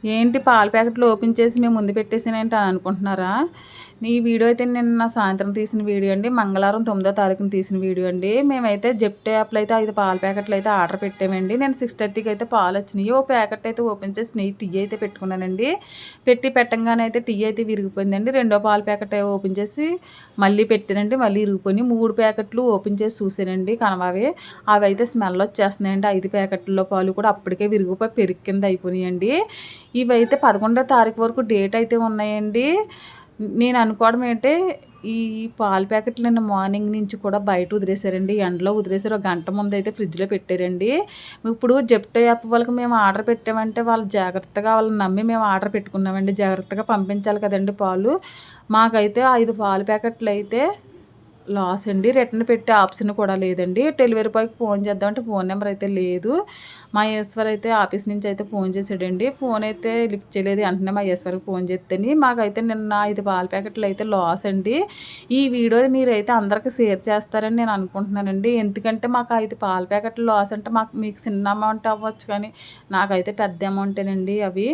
ఏంటి పాల ప్యాకెట్లు ఓపెన్ చేసి మేము ముందు పెట్టేసానేంటి అని అనుకుంటున్నారా? ఈ వీడియో అయితే నిన్న సాయంత్రం తీసిన వీడియో అండి. మంగళవారం 9వ తారీఖున తీసిన వీడియో అండి. మేమైతే జెప్టో యాప్‌లో అయితే 5 పాల ప్యాకెట్లు అయితే ఆర్డర్ పెట్టామండి. నేను 6:30కి అయితే పాలొచ్చినాయి. ఓ ప్యాకెట్ అయితే ఓపెన్ చేసి టీ అయితే పెట్టుకున్నానండి. పెట్టంగానే అయితే టీ అయితే విరిగిపోయిందండి. రెండో పాల ప్యాకెట్ ఓపెన్ చేసి మళ్ళీ పెట్టానండి. మళ్ళీ ఇరిగిపోయినాయి. 3 ప్యాకెట్లు ఓపెన్ చేసి చూసానండి కనవవి. అవైతే స్మెల్ వచ్చేస్తున్నాయండి. 5 ప్యాకెట్లలో పాలు కూడా అప్పటికే విరిగిపోయి పెరుగు కింద అయిపోయినాయండి. ఇవైతే 11వ తారీఖు వరకు డేట్ అయితే ఉన్నాయండి. నేను అనుకోవడం ఏంటే ఈ పాల ప్యాకెట్లు నిన్న మార్నింగ్ నుంచి కూడా బయట వదిలేసారండి. ఎండలో వదిలేసారు. ఒక గంట ముందు అయితే ఫ్రిడ్జ్‌లో పెట్టారండి. ఇప్పుడు జెప్టో యాప్ వాళ్ళకి మేము ఆర్డర్ పెట్టామంటే వాళ్ళు జాగ్రత్తగా వాళ్ళని నమ్మి మేము ఆర్డర్ పెట్టుకున్నామండి. జాగ్రత్తగా పంపించాలి కదండీ పాలు. మాకైతే 5 పాల ప్యాకెట్లు అయితే లాస్ అండి. రిటర్న్ పెట్టే ఆప్షన్ కూడా లేదండి. డెలివరీ బాయ్‌కి ఫోన్ చేద్దామంటే ఫోన్ నెంబర్ అయితే లేదు. మా ఈశ్వర్ అయితే ఆఫీస్ నుంచి అయితే ఫోన్ చేసాడండి. ఫోన్ అయితే లిఫ్ట్ చేయలేదు. వెంటనే మా ఈశ్వర్‌కి ఫోన్ చేస్తేని మాకైతే నిన్న 5 పాల ప్యాకెట్లు అయితే లాస్ అండి. ఈ వీడియో మీరైతే అందరికి షేర్ చేస్తారని నేను అనుకుంటున్నానండి. ఎందుకంటే మాకు 5 పాల ప్యాకెట్లు లాస్ అంటే మీకు చిన్న అమౌంట్ అవ్వచ్చు కానీ నాకైతే పెద్ద అమౌంటేనండి అవి.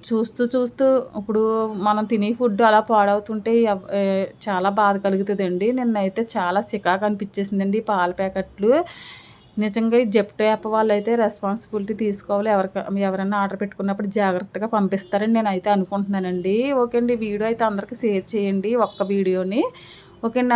చూస్తూ ఇప్పుడు మనం తినే ఫుడ్ అలా పాడవుతుంటే చాలా బాధ కలుగుతదండి. నిన్నైతే చాలా చికాకు అనిపించేసిందండి ఈ పాల ప్యాకెట్లు. నిజంగా ఈ జెప్టో యాప్ వాళ్ళైతే రెస్పాన్సిబిలిటీ తీసుకోవాలి. ఎవరైనా ఆర్డర్ పెట్టుకున్నప్పుడు జాగ్రత్తగా పంపిస్తారని నేనైతే అనుకుంటున్నానండి. ఓకే అండి. వీడియో అయితే అందరికి షేర్ చేయండి ఒక్క వీడియోని. ఓకే అండి.